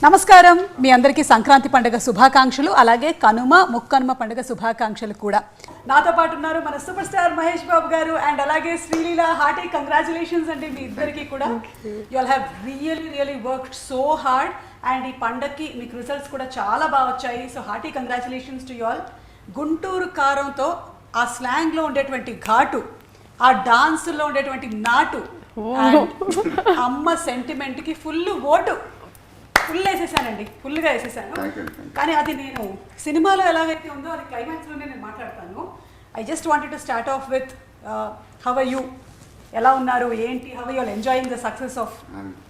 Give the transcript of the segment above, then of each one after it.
నమస్కారం మీ అందరికీ సంక్రాంతి పండుగ శుభాకాంక్షలు అలాగే కనుమ ముక్కనుమ పండుగ శుభాకాంక్షలు కూడా నాతో పాటు ఉన్నారు మన సూపర్ స్టార్ మహేష్ బాబు గారు అండ్ అలాగే శ్రీలీల హార్టీ కంగ్రాచులేషన్స్ అండి మీ ఇద్దరికి కూడా you all have really worked so hard and ఈ పండగకి మీకు రిజల్ట్స్ కూడా చాలా బాగా వచ్చాయి so hearty congratulations to you all Guntur కారంతో ఆ స్లాంగ్లో ఉండేటువంటి ఘాటు ఆ డాన్సుల్లో ఉండేటువంటి నాటు అమ్మ సెంటిమెంట్కి ఫుల్ ఓటు ఫుల్ వేసేసానండి ఫుల్గా వేసేసాను కానీ అది నేను సినిమాలో ఎలాగైతే ఉందో అది క్లైమాక్స్లోనే నేను మాట్లాడతాను I just wanted to start off with how are you ఎలా ఉన్నారు ఏంటి how are you enjoying the success of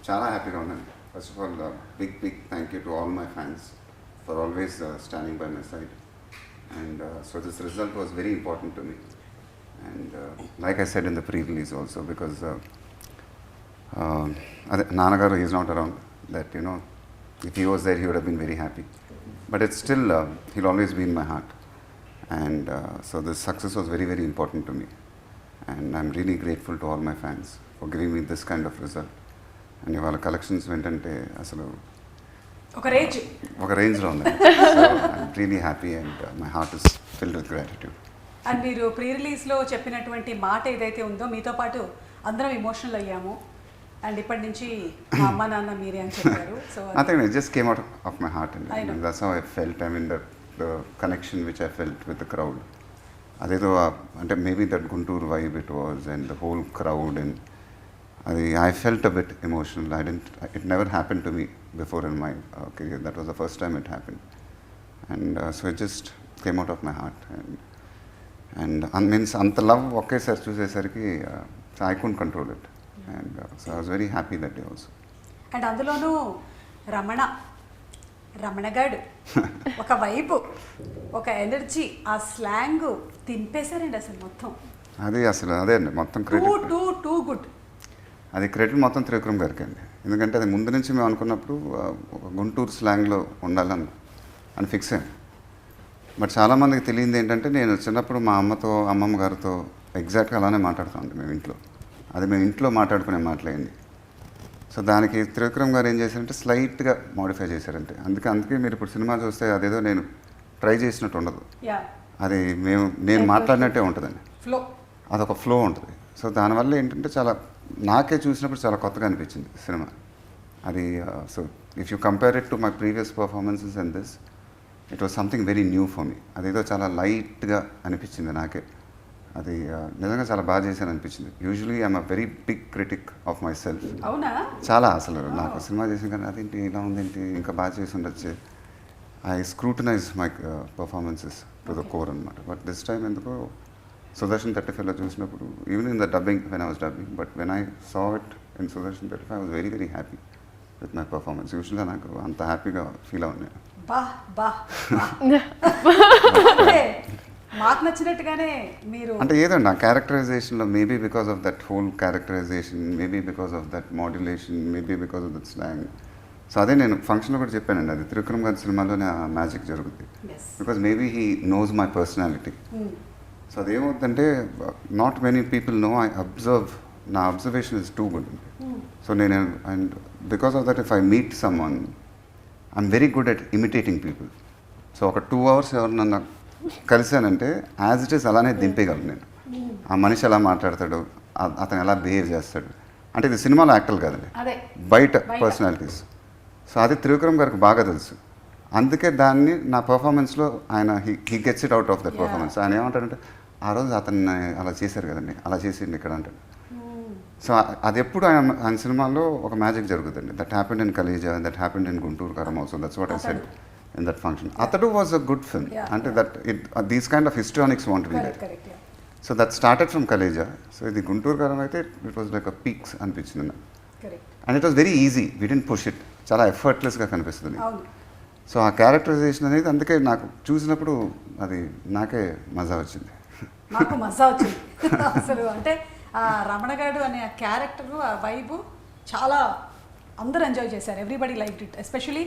చాలా హ్యాపీగా ఉన్నాను first of all big thank you to all my fans for always standing by my side and so this result was very important to me and like I said in the pre release also because అదే నాన్నగారు is not around that you no if he was there, he would have been very happy. But it's still, he'll always be in my heart. And so this success was very important to me. And I'm really grateful to all my fans for giving me this kind of result. And ivala collections ventante asalu oka range lo undi. So I'm really happy and my heart is filled with gratitude. And మీరు pre release లో చెప్పినటువంటి మాట ఏదైతే ఉందో మీతో పాటు అందరం emotional అయ్యాము అండ్ ఇప్పటి నుంచి మా అమ్మ నాన్న మీరే అని చెప్పారు so I think it just came out of my heart and that's how I felt. I mean the connection which I felt with the crowd. అదేదో అంటే maybe that Guntur vibe it was and the whole crowd and I felt a bit emotional. It never happened to me before in my career. That was the first time it happened. And so it just came out of my heart and means anta love ఒకేసారి చూసేసరికి I couldn't control it. And so I was very happy that day also. And అందులోనూ రమణగాడు ఒక వైపు ఒక energy ఆ slang తింపేశారండి అసలు మొత్తం అదే అండి మొత్తం క్రెడిట్ టూ గుడ్ అది క్రెడిట్ మొత్తం త్రివిక్రమ్ గారికి అండి ఎందుకంటే అది ముందు నుంచి మేము అనుకున్నప్పుడు ఒక గుంటూరు స్లాంగ్లో ఉండాలని ఫిక్స్ అయ్యాం. బట్ చాలామందికి తెలియంది ఏంటంటే నేను చిన్నప్పుడు మా అమ్మమ్మ గారితో ఎగ్జాక్ట్గా అలానే మాట్లాడుతామండి మేము ఇంట్లో మాట్లాడుకునే మాట్లాడింది. సో దానికి త్రివిక్రమ్ గారు ఏం చేశారంటే స్లైట్గా మోడిఫై చేశారంటే అందుకే మీరు ఇప్పుడు సినిమా చూస్తే అదేదో నేను ట్రై చేసినట్టు ఉండదు, అది నేను మాట్లాడినట్టే ఉంటుందండి, అదొక ఫ్లో ఉంటుంది. సో దానివల్ల ఏంటంటే చాలా నాకే చూసినప్పుడు చాలా కొత్తగా అనిపించింది సినిమా అది. So if you compare it to my previous performances and this it was something very new for me. అదేదో చాలా లైట్గా అనిపించింది నాకే. అది నిజంగా చాలా బాగా చేశాను అనిపించింది. Usually I'm a very big critic of my self. చాలా అసలు నాకు సినిమా చేసిన కానీ అదేంటి ఇలా ఉందేంటి ఇంకా బాగా చేసి ఉండొచ్చు. I scrutinise my performances to the core అనమాట. బట్ దిస్ టైమ్ ఎందుకో సుదర్శన్ 35లో చూసినప్పుడు even in the dubbing when I was dubbing but when I saw it in Sudarshan 35 I was very happy with my performance. యూజువల్గా నాకు అంత హ్యాపీగా feel అవునాను. మాకు నచ్చినట్టుగానే మీరు అంటే ఏదండి ఆ క్యారెక్టరైజేషన్లో maybe because of that whole characterization, maybe because of that modulation, maybe because of that slang. So అదే నేను ఫంక్షన్లో కూడా చెప్పానండి, అది త్రివిక్రమ్ గారి సినిమాలోనే ఆ మ్యాజిక్ జరుగుతుంది. Because maybe he knows my personality. So అదేమవుతుందంటే not many people know I observe, నా observation is too good. So నేను and because of that if I meet someone I'm very good at imitating people. So ఒక 2 hours ఎవరినన్నా కలిశానంటే as it is అలానే దింపేయగలను నేను. ఆ మనిషి ఎలా మాట్లాడతాడు, అతను ఎలా బిహేవ్ చేస్తాడు, అంటే ఇది సినిమాలో యాక్టర్లు కాదండి, బయట పర్సనాలిటీస్. సో అది త్రివిక్రమ్ గారికి బాగా తెలుసు. అందుకే దాన్ని నా పర్ఫార్మెన్స్లో ఆయన he gets it out of that performance. ఆయన ఏమంటాడంటే ఆ రోజు అతన్ని అలా చేశారు కదండి, అలా చేసిండి ఇక్కడ అంటాడు. సో అది ఎప్పుడు ఆయన సినిమాల్లో ఒక మ్యాజిక్ జరుగుతుంది. That happened in Khaleja, that happened in Guntur Kaaram also. That's what I said in that function. Atadu was a good film. And that these kind of histrionics want to be there. Correct. So that started from Kaleja. So the Guntur Kaaram aithe it was like a peaks anpichindi. Correct. And it was very easy. We didn't push it. Chala effortless ga kanipistundi. So ఆ characterisation అనేది అందుకే నాకు చూసినప్పుడు అది నాకే మజా వచ్చింది. నాకు మజా వచ్చింది అసలు. అంటే ఆ రమణగాడు అనే ఆ క్యారెక్టర్ ఆ వైబు చాలా అందరూ ఎంజాయ్ చేశారు. Everybody like it. ఎస్పెషలీ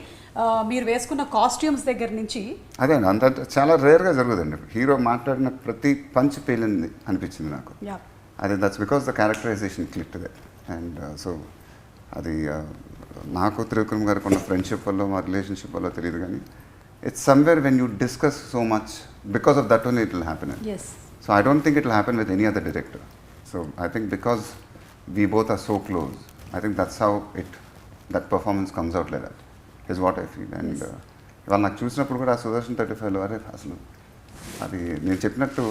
మీరు వేసుకున్న కాస్ట్యూమ్స్ దగ్గర నుంచి అదే అంత చాలా రేర్గా జరుగుతుంది. హీరో మాట్లాడిన ప్రతి పంచ్ పేలింది అనిపించింది నాకు. అదే that's because the characterization clicked that. And so అది నాకు త్రివిక్రమ్ గారికి ఉన్న ఫ్రెండ్షిప్ వల్ల మా రిలేషన్షిప్ వల్ల తెలియదు కానీ it's somewhere when you discuss so much because of that only it will happen. So I don't think it will happen with any other director. So I think because we both are so close, I think that's how that performance comes out like that is what I feel. And ఇవాళ నాకు చూసినప్పుడు కూడా ఆ సుదర్శన్ 35లో అరే అసలు అది నేను చెప్పినట్టు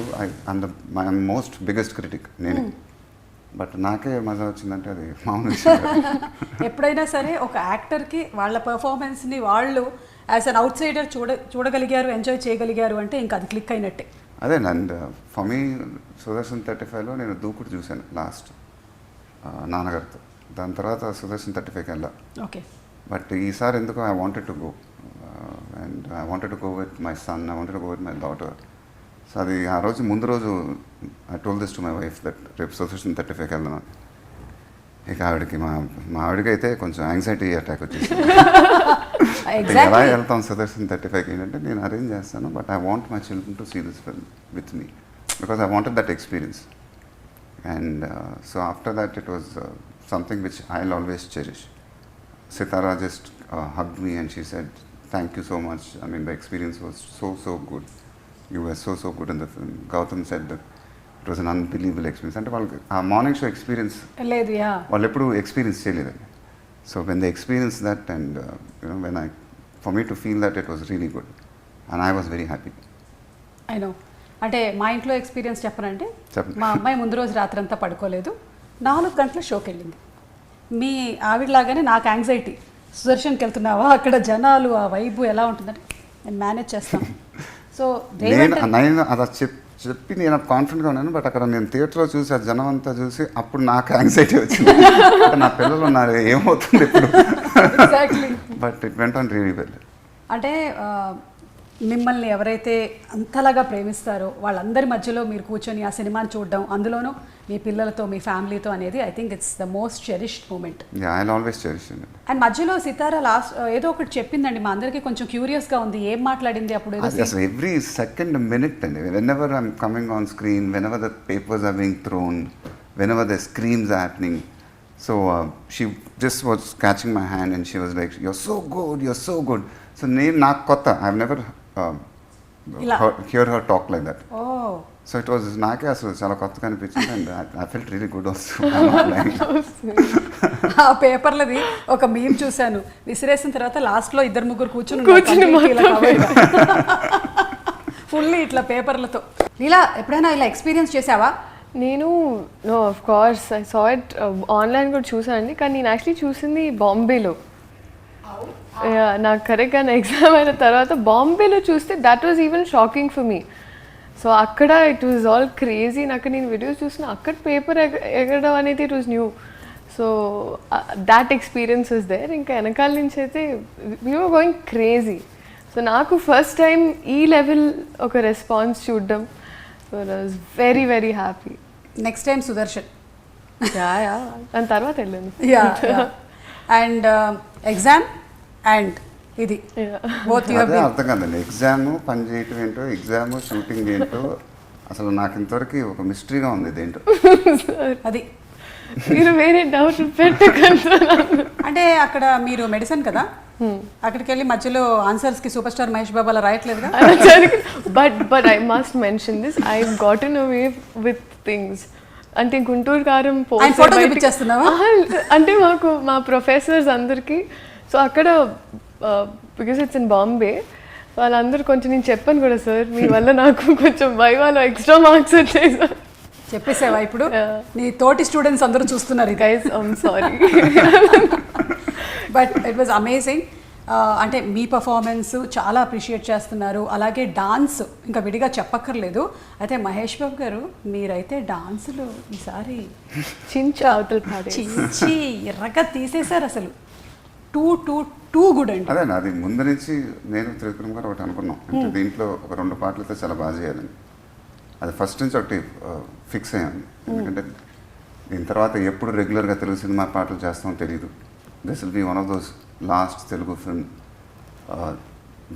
మై మోస్ట్ బిగ్గెస్ట్ క్రిటిక్ నేనే, బట్ నాకే మజా వచ్చిందంటే అది మామూలు విషయం కాదు. ఎప్పుడైనా సరే ఒక యాక్టర్కి వాళ్ళ పర్ఫార్మెన్స్ని వాళ్ళు యాజ్ అన్ అవుట్ సైడర్ చూడగలిగారు, ఎంజాయ్ చేయగలిగారు అంటే ఇంకా అది క్లిక్ అయినట్టే. అదే అండ్ ఫర్ మీ సుదర్శన్ 35లో నేను దూకుడు చూశాను లాస్ట్ నాన్నగారితో, దాని తర్వాత సుదర్శన్ 35కి వెళ్ళా. ఓకే. బట్ ఈసారి ఎందుకు I wanted to go and I wanted to go with my son, I wanted to go with my daughter. So అది ఆ రోజు ముందు రోజు I told this to my wife that రేపు సుదర్శన్ 35కి వెళ్దాం. ఇక ఆవిడకి మా ఆవిడకి అయితే కొంచెం యాంగ్జైటీ అటాక్ వచ్చేసి ఎలా వెళ్తాం సుదర్శన్ 35కి ఏంటంటే నేను అరేంజ్ చేస్తాను, but I want my children to see this film with me because I wanted that experience. And so after that it was something which I'll always cherish. Sitara just hugged me and she said, "Thank you so much. I mean, the experience was so good. You were so good in the film." Gautam said that it was an unbelievable experience. And our morning show experience, వాళ్ళు ఎప్పుడు experience చేయలేదండి. So when they experienced that and for me to feel that, it was really good and I was very happy. I know. అంటే మా ఇంట్లో experience చెప్పనంటే మా అమ్మాయి ముందు రోజు రాత్రంతా పడుకోలేదు, 4 గంటల షోకి వెళ్ళింది. మీ ఆవిడలాగానే నాకు యాంగ్జైటీ, సుదర్శన్కి వెళ్తున్నావా, అక్కడ జనాలు ఆ వైబు ఎలా ఉంటుందంటే నేను మేనేజ్ చేస్తాను. సో నేను అలా చెప్పి నేను కాన్ఫిడెంట్గా ఉన్నాను, బట్ అక్కడ నేను థియేటర్లో చూసి ఆ జనం అంతా చూసి అప్పుడు నాకు యాంగ్జైటీ వచ్చింది. నా పిల్లలు ఉన్నారు ఏమవుతుంది ఇప్పుడు, but it went on really well. అంటే మిమ్మల్ని ఎవరైతే అంతలాగా ప్రేమిస్తారో వాళ్ళందరి మధ్యలో మీరు కూర్చొని ఆ సినిమాని చూడడం, అందులోనూ మీ పిల్లలతో మీ ఫ్యామిలీతో అనేది I think it's the most cherished moment. And మధ్యలో సితారా లాస్ట్ ఏదో ఒకటి చెప్పిందండి, మా అందరికీ కొంచెం క్యూరియస్గా ఉంది, ఏం మాట్లాడింది అప్పుడు? అసలు ఎవ్రీ సెకండ్ మినిట్ అండి, whenever I'm coming on screen, whenever the papers are being thrown, whenever the screams are happening, so she just was catching my hand and she was like, "You're so good." So నాకు కొత్త, I've never heard her talk like that. So it was నాకే అసలు చాలా కొత్తగా అనిపించింది and I felt really good also. ఆ పేపర్లది ఒక meme చూశాను, విసిరేసిన తర్వాత లాస్ట్లో 2-3 కూర్చుని ఫుల్లీ ఇట్లా పేపర్లతో. లీలా ఎప్పుడైనా ఇలా ఎక్స్పీరియన్స్ చేసావా? నేను no of course I saw it online కూడా చూసానండి, కానీ నేను యాక్చువల్లీ చూసింది బాంబేలో. నాకు కరెక్ట్గా నా ఎగ్జామ్ అయిన తర్వాత బాంబేలో చూస్తే that was even shocking for me. So అక్కడ ఇట్ వాజ్ ఆల్ క్రేజీ. నాకు నేను వీడియోస్ చూసిన అక్కడ పేపర్ ఎగరడం అనేది it was new. So that experience was there. ఇంకా వెనకాల నుంచి అయితే we were going crazy. So నాకు ఫస్ట్ టైం ఈ లెవెల్ ఒక రెస్పాన్స్ చూడడం, so I was very very happy. Next time Sudarshan దాని తర్వాత వెళ్ళాను. అండ్ ఎగ్జామ్ అండ్ ఇది అర్థం కాదండి, ఎగ్జామ్ పని చేయటం ఏంటో, ఎగ్జామ్ షూటింగ్ ఏంటో అసలు నాకు ఇంతవరకు ఒక మిస్టరీగా ఉంది ఇదేంటో. అది మీరు వేరే డౌట్ పెట్టకండి. అంటే అక్కడ మీరు మెడిసిన్ కదా, అక్కడికి వెళ్ళి మధ్యలో ఆన్సర్స్కి సూపర్ స్టార్ మహేష్ బాబు అలా రాయట్లేదుగా. But I must mention this, I gotten away with things. అంటే గుంటూరు కారం అంటే మాకు మా ప్రొఫెసర్స్ అందరికీ, సో అక్కడ బికాస్ ఇట్స్ ఇన్ బాంబే, వాళ్ళందరూ కొంచెం నేను చెప్పాను కూడా, సార్ మీ వల్ల నాకు కొంచెం వైవాలో ఎక్స్ట్రా మార్క్స్ వచ్చాయి సార్. చెప్పేసావా ఇప్పుడు? నీ తోటి స్టూడెంట్స్ అందరూ చూస్తున్నారు. Guys I'm sorry, but it was amazing. అంటే మీ పర్ఫార్మెన్స్ చాలా అప్రిషియేట్ చేస్తున్నారు, అలాగే డాన్స్ ఇంకా విడిగా చెప్పక్కర్లేదు. అయితే మహేష్ బాబు గారు మీరైతే డాన్సులు ఈసారి చించి ఎర్రగా తీసేశారు అసలు. టూ గుడ్ అండి. అదే అది ముందు నుంచి నేను త్రివిక్రమ్ గారు ఒకటి అనుకున్నాం, అంటే దీంట్లో ఒక 2 పాటలతో చాలా బాగా చేయాలని. అది ఫస్ట్ నుంచి ఒకటి ఫిక్స్ అయ్యాను, ఎందుకంటే దీని తర్వాత ఎప్పుడు రెగ్యులర్గా తెలుగు సినిమా పాటలు చేస్తామో తెలియదు. This will be one of those last Telugu film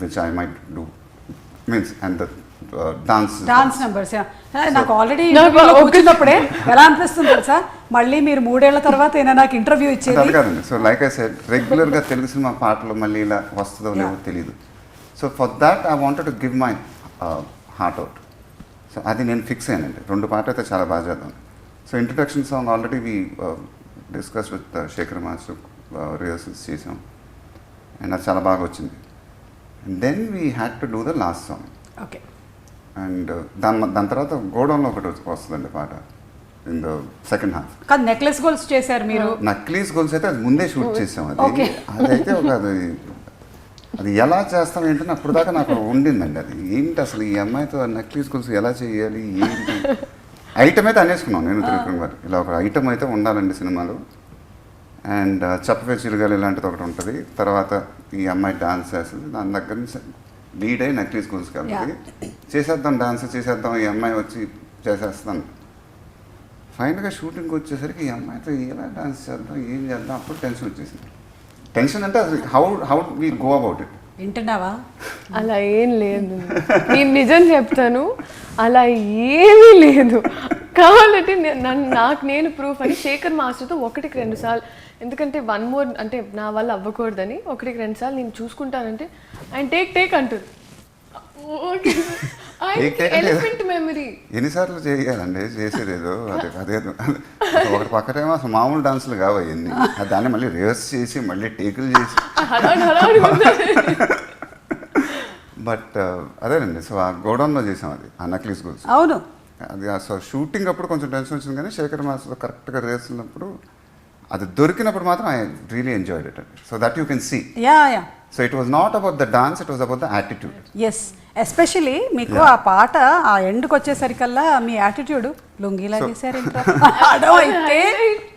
which I might do, means and the dance numbers. నాకు ఆల్రెడీ కూర్చున్నప్పుడే ఎలా అనిపిస్తుంది తెలుసా, మళ్ళీ మీరు 3 ఏళ్ల తర్వాత అయినా నాకు ఇంటర్వ్యూ అది ఇచ్చేది. కాదండి. సో లైక్ ఐ సెడ్ రెగ్యులర్గా తెలుగు సినిమా పాటలు మళ్ళీ ఇలా వస్తుందో లేవో తెలియదు. So for that I wanted to give my heart out. So అది నేను ఫిక్స్ అయ్యానండి. 2 పాటలు అయితే చాలా బాగా చేద్దాం. So introduction song already we discuss with Shekhar master, rehearsals చేసాం అండ్ అది చాలా బాగా వచ్చింది. And then we had to do the last song. Okay. And దాని తర్వాత గోడౌన్లో ఒకటి వస్తుందండి పాట ఇన్ ద సెకండ్ హాఫ్. కాదు, నెక్లెస్ గోల్స్ చేశారు మీరు. నక్లీస్ గోల్స్ అయితే అది ముందే షూట్ చేసాం. అది అదైతే ఒక అది ఎలా చేస్తాం ఏంటని అప్పుడు దాకా నాకు ఉండిందండి. అది ఏంటి అసలు ఈ అమ్మాయితో నక్లీస్ గోల్స్ ఎలా చేయాలి ఏంటి ఐటమ్ అయితే అనేసుకున్నాం నేను త్రివిక్రమ్ గారు. ఇలా ఒక ఐటమ్ అయితే ఉండాలండి సినిమాలో. అండ్ చెప్పవే చిరుగాలి ఇలాంటిది ఒకటి ఉంటుంది. తర్వాత ఈ అమ్మాయి డాన్స్ చేస్తుంది. దాని దగ్గర నుంచి లీడ్ అయ్యి నక్లీస్ గోల్స్ కాబట్టి చేసేద్దాం, డాన్స్ చేసేద్దాం, ఈ అమ్మాయి వచ్చి చేసేస్తాను. ఫైనల్గా షూటింగ్కి వచ్చేసరికి ఈ అమ్మాయితో ఎలా డాన్స్ చేద్దాం, ఏం చేద్దాం, అప్పుడు టెన్షన్ వచ్చేసింది. టెన్షన్ అంటే అది how we go about it. వింటున్నావా? అలా ఏం లేదు, నేను నిజం చెప్తాను, అలా ఏమీ లేదు. కావాలంటే నేను ప్రూఫ్ అని శేఖర్ మాస్టర్తో 1-2 సార్లు, ఎందుకంటే 1 మోర్ అంటే నా వల్ల అవ్వకూడదని 1-2 సార్లు నేను చూసుకుంటానంటే ఆయన టేక్ అంటారు. ఎలిఫెంట్ మెమరీ ఎన్నిసార్లు చేయాలండి చేసేదేదో అదేదో ఒకటి పక్కనేమో అసలు మామూలు డాన్సులు కావు అవన్నీ. దాన్ని మళ్ళీ రివర్స్ చేసి మళ్ళీ టేకులు చేసి బట్ అదేనండి. సో ఆ గోడౌన్లో చేసాం అది, ఆ నక్లీస్ గోల్స్. అవును. అది సో షూటింగ్ అప్పుడు కొంచెం టెన్షన్ వచ్చింది, కానీ శేఖర్ మాస్టర్తో కరెక్ట్గా రేస్తున్నప్పుడు అది దొరికినప్పుడు మాత్రం ఐ రియలీ ఎంజాయ్డ్ ఇట్ అండి. So that you can see. Yeah. So it was not about the dance, it was about the attitude. Yes, especially మీకు ఆ పాట ఆ ఎండ్కి వచ్చేసరికల్లా మీ యాటిట్యూడ్ లుంగిలా చేశారు ఇంకా అయితే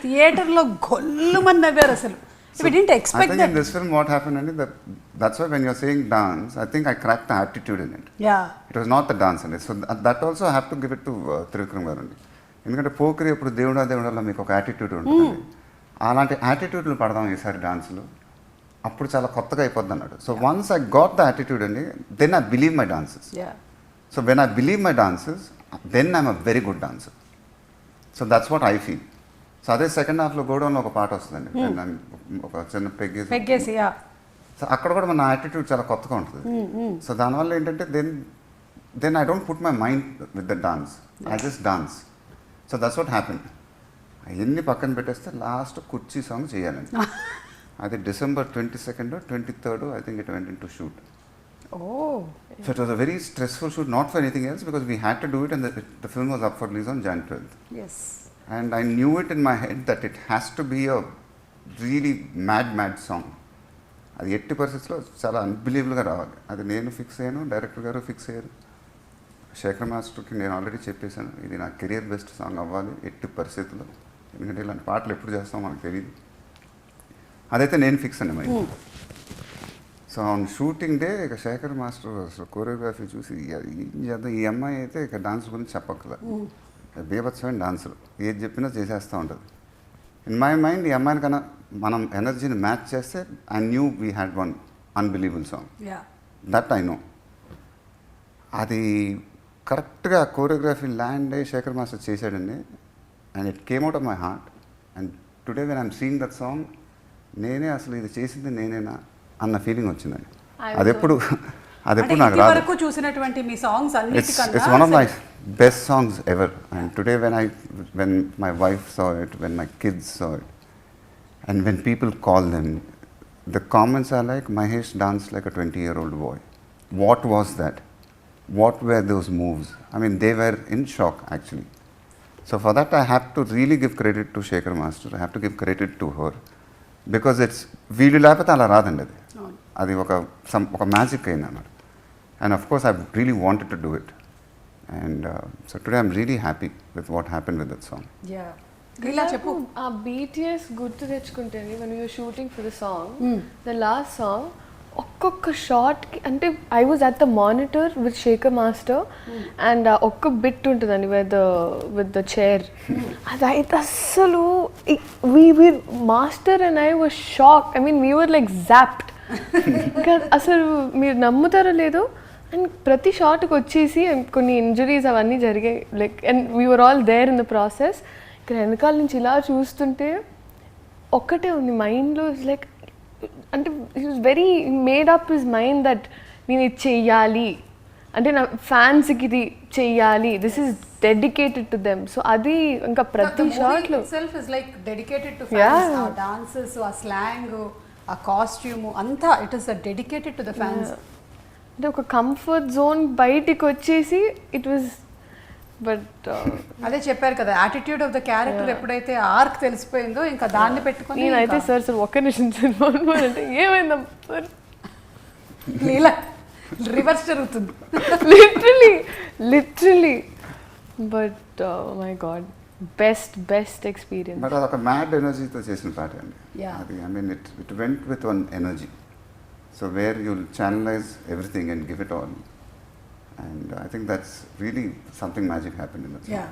థియేటర్లో గొల్లుమని నవ్వారు అసలు. We didn't expect I think that. in this film what happened and that's why when you're saying dance, I think I cracked the attitude in it. Yeah. It was not the dance in it. So that also I have to give it to Trivikram garu. ఎందుకంటే పోకరి అప్పుడు దేవుడాలో మీకు ఒక attitude ఉంటుంది. అలాంటి యాటిట్యూడ్లు పడదాం ఈసారి డాన్స్లో, అప్పుడు చాలా కొత్తగా అయిపోద్ది అన్నాడు. So once I got the attitude అండి, then I believe my dances. So when I believe my dances, then I'm a very good dancer. So that's what I feel. So అదే సెకండ్ హాఫ్లో గోడౌన్లో ఒక పాట వస్తుందండి, ఒక చిన్న పెగ్గేసి. సో అక్కడ కూడా మన యాటిట్యూడ్ చాలా కొత్తగా ఉంటుంది. సో దానివల్ల ఏంటంటే then I don't put my mind with the dance, I just dance. So that's what happened. అవన్నీ పక్కన పెట్టేస్తే లాస్ట్ కుర్చీ సాంగ్ చేయాలండి. అది December 22nd or 23rd, I think it went into shoot. Oh. So it was a very stressful shoot, not for anything else, because we had to do it and the film was up for release on Jan 12th. Yes. And I knew it in my head that it has to be a really mad song. అది ఎట్టి పరిస్థితుల్లో చాలా అన్బిలీవబుల్గా రావాలి. అది నేను fix అయ్యాను, director గారు fix అయ్యారు. శేఖర్ మాస్టర్కి నేను ఆల్రెడీ చెప్పేశాను, ఇది నా కెరియర్ బెస్ట్ సాంగ్ అవ్వాలి ఎట్టి పరిస్థితుల్లో. ఎందుకంటే ఇలాంటి పాటలు ఎప్పుడు చేస్తామో మనకు తెలియదు. అదైతే నేను ఫిక్స్ అండి mind. So on shooting day ఇక శేఖర్ మాస్టర్ అసలు కోరియోగ్రఫీ చూసి ఏం చేద్దాం, ఈ అమ్మాయి అయితే ఇక డాన్స్ గురించి చెప్పక్కల, బీభత్సమైన డాన్సులు ఏది చెప్పినా చేసేస్తూ ఉంటుంది. ఇన్ మై మైండ్ ఈ అమ్మాయిని కన్నా మనం ఎనర్జీని మ్యాచ్ చేస్తే I knew we had one unbelievable song. That I know. అది కరెక్ట్గా కోరియోగ్రఫీ ల్యాండ్ అయ్యి శేఖర్ మాస్టర్ చేశాడండి. And it came out of my heart. And today when I'm seeing that song, నేనే అసలు ఇది చేసింది నేనేనా అన్న ఫీలింగ్ వచ్చిందండి. అదెప్పుడు నాకు రాదు. చూసినటువంటి మీ సాంగ్స్ అన్నిటికన్నా it's one of my best songs ever. And today when my wife saw it, when my kids saw it, and when people call them, the comments are like, Mahesh danced like a 20-year-old boy. What was that? What were those moves? I mean, they were in shock actually. So for that I have to really give credit to Shekhar Master. I have to give credit to her. Because it's వీళ్ళు లేకపోతే అలా రాదండి. అది ఒక magic అయింది అన్నమాట. And of course I really wanted to do it. And so today I'm really happy with what happen with that song. ఇలా చెప్పు. ఆ BTS గుర్తు తెచ్చుకుంటే when you were shooting for the song, the last song, ఒక్కొక్క షార్ట్కి అంటే I was at the monitor with Shekhar master and ఒక్క bit ఉంటుందండి విత్ ద చైర్. అదైతే అస్సలు we master and I was shock. I mean we were like zapped. ఇంకా అసలు మీరు నమ్ముతారో లేదో, అండ్ ప్రతి షార్ట్కి వచ్చేసి కొన్ని ఇంజరీస్ అవన్నీ జరిగాయి, like and we were all there in the process. ఇక్కడ వెనకాల నుంచి ఇలా చూస్తుంటే ఒక్కటే ఉంది మైండ్లో. లైక్ అంటే he was very made up his mind that నేను ఇది చెయ్యాలి, అంటే నా ఫ్యాన్స్కి ఇది చెయ్యాలి, this is dedicated to them. So అది ఇంకా ప్రతి షాట్లో self is like dedicated to fans. ఆ డాన్సెస్, ఆ స్లాంగ్, ఆ కాస్ట్యూమ్ అంతా it is dedicated to the fans. అంటే ఒక కంఫర్ట్ జోన్ బయటికి వచ్చేసి ఇట్ వాజ్. బట్ అదే చెప్పారు కదా, యాటిట్యూడ్ ఆఫ్ ద క్యారెక్టర్ ఎప్పుడైతే ఆర్క్ తెలిసిపోయిందో ఇంకా దాన్ని పెట్టుకొని నేనైతే సార్ ఒక్క నిమిషం అంటే ఏమైందా సార్ లీలా రివర్స్ జరుగుతుంది literally. But my god, best experience. But అదొక మ్యాడ్ ఎనర్జీతో చేసిన పాట అండి. Yeah. అది I mean it went with one energy. So where you'll channelize everything and give it all. And I think that's really something magic happen in that. Yeah,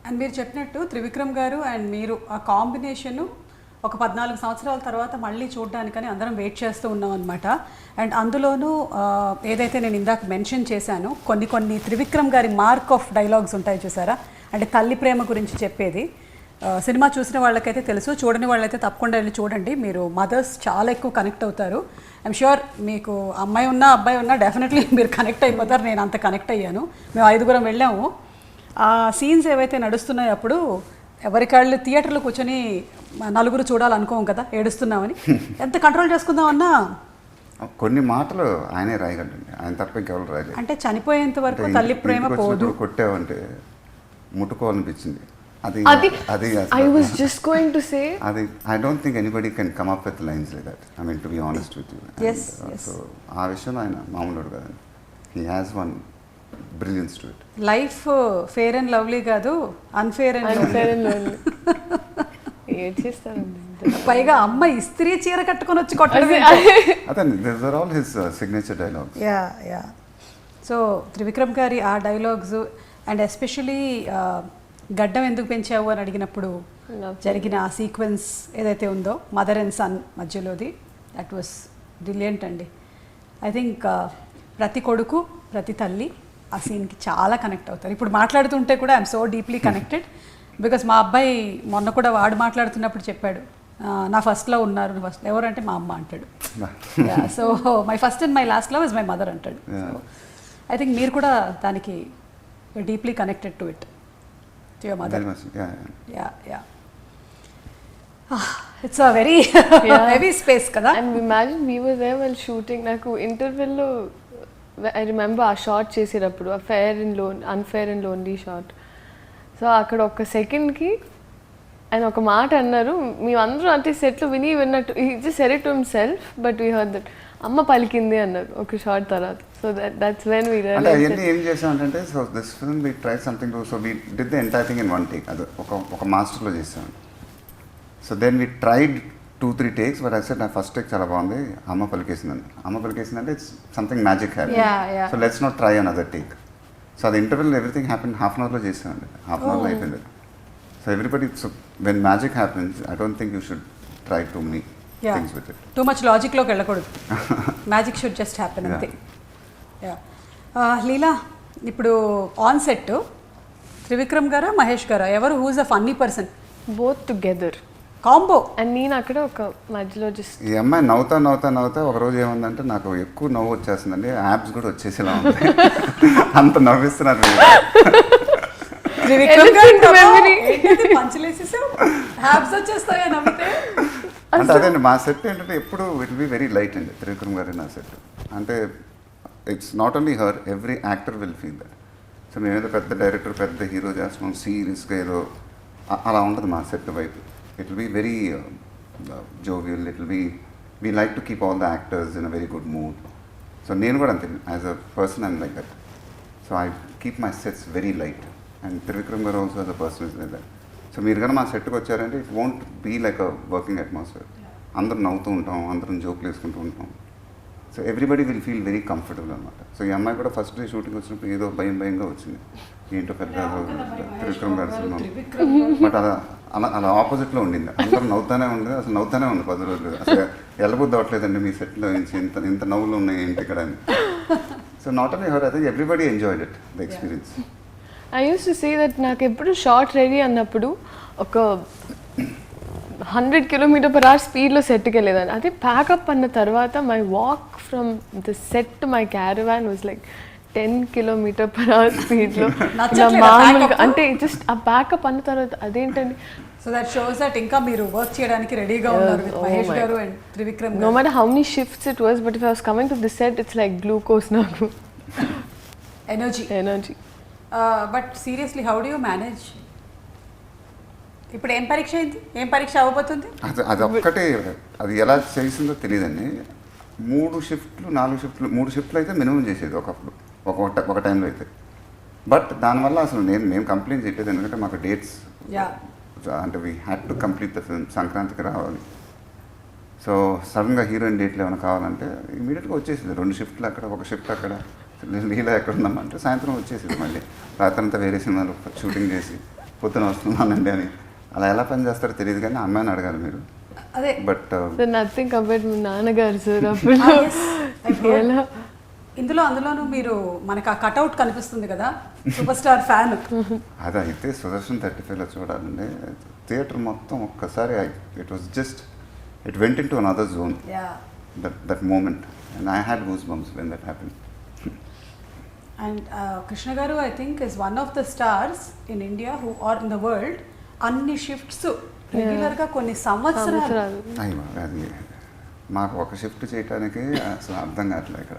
and మీరు చెప్పినట్టు త్రివిక్రమ్ గారు and మీరు ఆ కాంబినేషను ఒక 14 సంవత్సరాల తర్వాత మళ్ళీ చూడడానికని అందరం వెయిట్ చేస్తూ ఉన్నాం అనమాట. అండ్ అందులోనూ ఏదైతే నేను ఇందాక మెన్షన్ చేశానో కొన్ని త్రివిక్రమ్ గారి మార్క్ ఆఫ్ డైలాగ్స్ ఉంటాయి చూసారా, అంటే తల్లి ప్రేమ గురించి చెప్పేది. సినిమా చూసిన వాళ్ళకైతే తెలుసు, చూడని వాళ్ళైతే తప్పకుండా వెళ్ళి చూడండి. మీరు మదర్స్ చాలా ఎక్కువ కనెక్ట్ అవుతారు. ఐఎమ్ ష్యూర్ మీకు అమ్మాయి ఉన్నా అబ్బాయి ఉన్నా డెఫినెట్లీ మీరు కనెక్ట్ అయిపోతారు. నేను అంత కనెక్ట్ అయ్యాను. మేము 5గురం వెళ్ళాము. ఆ సీన్స్ ఏవైతే నడుస్తున్నాయో అప్పుడు ఎవరికాళ్ళు థియేటర్లో కూర్చొని నలుగురు చూడాలనుకోం కదా, ఏడుస్తున్నామని. ఎంత కంట్రోల్ చేసుకుందామన్నా కొన్ని మాటలు ఆయనే రాయగలండి, ఆయన తప్ప ఇంకెవరు రాయలేదు. అంటే చనిపోయేంత వరకు తల్లి ప్రేమ పోదు. కొట్టావంటే ముట్టుకోవాలనిపించింది. అది I was just going to say, I don't think anybody can come up with lines like that. I mean, to be honest with you. Yes. So ఆ విషయం ఆయన మామూలు కదండి. He has one brilliance to it. Life fair and lovely కాదు, unfair and lonely. ఏం చేస్తారండి పైగా అమ్మ ఇస్త్రీ చీర కట్టుకొని వచ్చి కొట్టడం. అదే these are all his signature dialogues. Yeah. So Trivikram గారి ఆ డైలాగ్స్ అండ్ ఎస్పెషలీ గడ్డం ఎందుకు పెంచావు అని అడిగినప్పుడు జరిగిన ఆ సీక్వెన్స్ ఏదైతే ఉందో మదర్ అండ్ సన్ మధ్యలోది, దట్ వాస్ బ్రిలియంట్ అండి. ఐ థింక్ ప్రతి కొడుకు ప్రతి తల్లి ఆ సీన్కి చాలా కనెక్ట్ అవుతారు. ఇప్పుడు మాట్లాడుతుంటే కూడా I'm so deeply connected because మా అబ్బాయి మొన్న కూడా వాడు మాట్లాడుతున్నప్పుడు చెప్పాడు, నా ఫస్ట్లో ఉన్నారు, ఫస్ట్ ఎవరంటే మా అమ్మ అంటాడు. So my first and my last love is my mother అంటాడు. ఐ థింక్ మీరు కూడా దానికి deeply connected to it, to your mother. Very much, Yeah. It's a very heavy space kada. And imagine we were there while shooting. నాకు ఇంటర్వెల్లో I remember ఆ short చేసేటప్పుడు ఆ unfair and lonely short. So అక్కడ ఒక సెకండ్కి ఆయన ఒక మాట అన్నారు, మేమందరూ అంటే సెట్లో విన్నట్టు he just said it to himself, but we heard that అమ్మ పలికింది అన్నారు ఒక షార్ట్ తర్వాత. So that's when we realized. అంటే అవన్నీ ఏం చేసామంటే, so this film we try something to, so we did the entire thing in one take. అది ఒక మాస్టర్లో చేసాం. So then we tried 2-3 takes, but I said నా ఫస్ట్ టేక్ చాలా బాగుంది, అమ్మ పలికేసిందంటే it's something magic happen. So let's not try another take. So అది interval everything happen half an అవర్లో చేసామండి. హాఫ్ అన్ అవర్లో అయిపోయింది. So everybody, so when magic happens I don't think you should try too many things with it. Too much లాజిక్లోకి వెళ్ళకూడదు. Magic should just happen అంతే. లీలా, ఇప్పుడు on set Trivikram గారా మహేష్ గారా, ఎవరు who's a funny person? Both together combo. And నేను అక్కడ ఒక మధ్యలో జస్ట్ ఈ అమ్మాయి నవ్వుతా ఒక రోజు ఏముందంటే, నాకు ఎక్కువ నవ్వు వచ్చేస్తుందండి, యాప్స్ కూడా వచ్చేసేలా ఉంది. అంత నవ్విస్తున్నారు. అంటే అదే మా సెట్ ఏంటంటే ఎప్పుడు ఇట్ బి వెరీ లైట్ అండి. త్రివిక్రమ్ గారి నా సెట్ అంటే it's not only her, every actor will feel that. So మేమేదో పెద్ద డైరెక్టర్ పెద్ద హీరో చేస్తున్నాం సీరియస్గా ఏదో అలా ఉంటుంది మా సెట్ వైపు. It will be very jovial, it will be we like to keep all the actors in a very good mood. So నేను కూడా అంతే, as a person I'm like that. So I keep my sets very light. And Trivikram garu also as a person is like that. So మీరు కానీ మా సెట్కి వచ్చారంటే it won't be like a working atmosphere. అందరూ నవ్వుతూ ఉంటాం, అందరం జోక్లు వేసుకుంటూ ఉంటాం. So everybody will feel very comfortable అనమాట. సో ఈ అమ్మాయి కూడా ఫస్ట్ డే షూటింగ్ వచ్చినప్పుడు ఏదో భయంగా వచ్చింది, ఏంటో పెద్ద త్రివిక్రమ్ గారి సినిమా. బట్ అలా ఆపోజిట్లో ఉండింది. అందరూ నవ్వుతానే ఉంది, అసలు నవ్వుతానే ఉంది 10 రోజులు. అసలు ఎల్లబుద్ధి అవ్వట్లేదండి మీ సెట్లో నుంచి, ఇంత నవ్వులు ఉన్నాయి ఏంటి ఇక్కడ అని. So not only her, I think everybody enjoyed it, the experience. I use to say that నాకు ఎప్పుడు షార్ట్ రెడీ అన్నప్పుడు ఒక 100 km/h స్పీడ్లో సెట్కి వెళ్ళేదాన్ని. అదే ప్యాకప్ అన్న తర్వాత my walk from the set to my caravan was like 10 km/h స్పీడ్లో. మామూలుగా అంటే జస్ట్ ఆ ప్యాకప్ అన్న తర్వాత అదేంటండి. సో దట్ షోస్ దట్ ఇంకా మీరు వర్క్ చేయడానికి రెడీగా ఉన్నారు విత్ మహేష్ గారు and Trivikram. No matter how many shifts it was, but if I was coming to the set, it's like glucose నాకు. Energy. But seriously how do you manage? ఇప్పుడు ఏం పరీక్ష అయింది, ఏం పరీక్ష అవ్వబోతుంది? అది ఒక్కటే, అది ఎలా చేసిందో తెలియదండి. 3 షిఫ్ట్లు 4 షిఫ్ట్లు 3 షిఫ్ట్లు అయితే మినిమం చేసేది ఒకప్పుడు, ఒక టైంలో అయితే. బట్ దానివల్ల అసలు మేము కంప్లైంట్ చెప్పేది, ఎందుకంటే మాకు డేట్స్ అంటే we had to complete the film, సంక్రాంతికి రావాలి. సో సడన్గా హీరోయిన్ డేట్లు ఏమైనా కావాలంటే ఇమీడియట్గా వచ్చేసింది. 2 షిఫ్ట్లు అక్కడ, ఒక షిఫ్ట్ అక్కడ. లీలా ఎక్కడ ఉందామంటే సాయంత్రం వచ్చేసింది. మళ్ళీ రాత్రంతా వేరే సినిమాలు షూటింగ్ చేసి పొద్దున వస్తున్నానండి అని. అలా ఎలా పని చేస్తారో తెలియదు, కానీ అమ్మాయిని అడగాలి మీరు. అదే బట్ నథింగ్ కంపేర్డ్ మీ నాన్నగారు సార్ అప్పుడు ఎలా అందులోనూ మీరు మనకు ఆ కట్అవుట్ కనిపిస్తుంది కదా, సూపర్ స్టార్ ఫ్యాన్. అదైతే సుదర్శన్ 35లో చూడాలండి. థియేటర్ మొత్తం ఒక్కసారి it went into another zone. That moment and I had goose bumps when that happen. And Krishna garu I think is one of the stars in India who are in the world అన్ని shifts రెగ్యులర్గా కొన్ని సంవత్సరాలు. అయ్యో, అది మాకు ఒక shift చేయడానికి అసలు అర్థం కావట్లేదు ఇక్కడ.